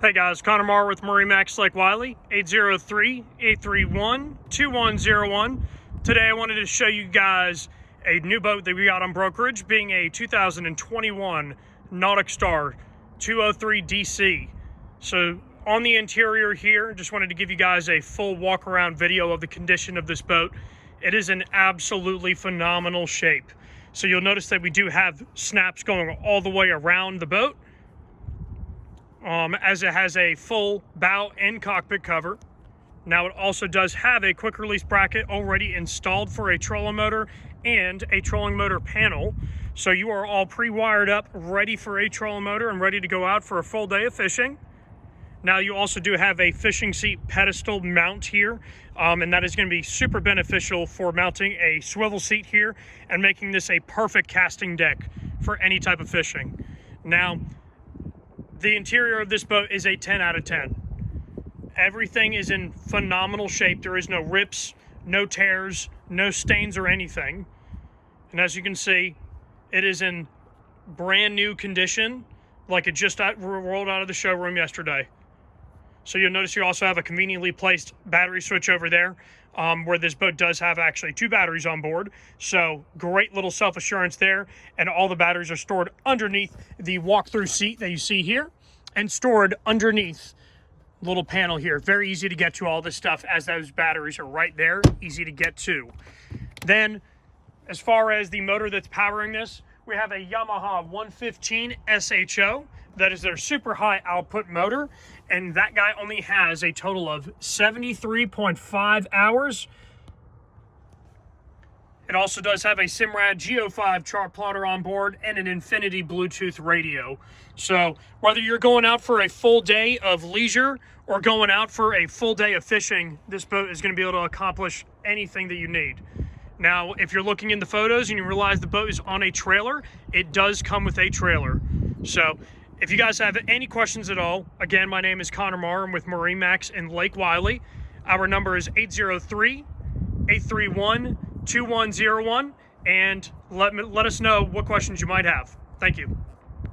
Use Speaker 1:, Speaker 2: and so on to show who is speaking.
Speaker 1: Hey guys, Connor Maurer with MarineMax Lake Wylie, 803-831-2101. Today I wanted to show you guys a new boat that we got on brokerage, being a 2021 NauticStar 203 DC. So on the interior here, just wanted to give you guys a full walk around video of the condition of this boat. It is in absolutely phenomenal shape. So you'll notice that we do have snaps going all the way around the boat. As it has a full bow and cockpit cover. Now it also does have a quick release bracket already installed for a trolling motor and a trolling motor panel. So you are all pre-wired up, ready for a trolling motor and ready to go out for a full day of fishing. Now you also do have a fishing seat pedestal mount here, and that is going to be super beneficial for mounting a swivel seat here and making this a perfect casting deck for any type of fishing. Now, the interior of this boat is a 10 out of 10. Everything is in phenomenal shape. There is no rips, no tears, no stains or anything. And as you can see, it is in brand new condition, like it just rolled out of the showroom yesterday. So you'll notice you also have a conveniently placed battery switch over there, where this boat does have actually 2 batteries on board. So great little self-assurance there. And all the batteries are stored underneath the walk-through seat that you see here and stored underneath the little panel here. Very easy to get to all this stuff as those batteries are right there, easy to get to. Then as far as the motor that's powering this, we have a Yamaha 115 SHO. That is their super high output motor, and that guy only has a total of 73.5 hours. It also does have a Simrad GO5 Chartplotter on board and an Infinity Bluetooth radio. So whether you're going out for a full day of leisure or going out for a full day of fishing, this boat is going to be able to accomplish anything that you need. Now, if you're looking in the photos and you realize the boat is on a trailer, it does come with a trailer. So if you guys have any questions at all, again, my name is Connor Maurer. I'm with MarineMax in Lake Wylie. Our number is 803-831-2101, and let us know what questions you might have. Thank you.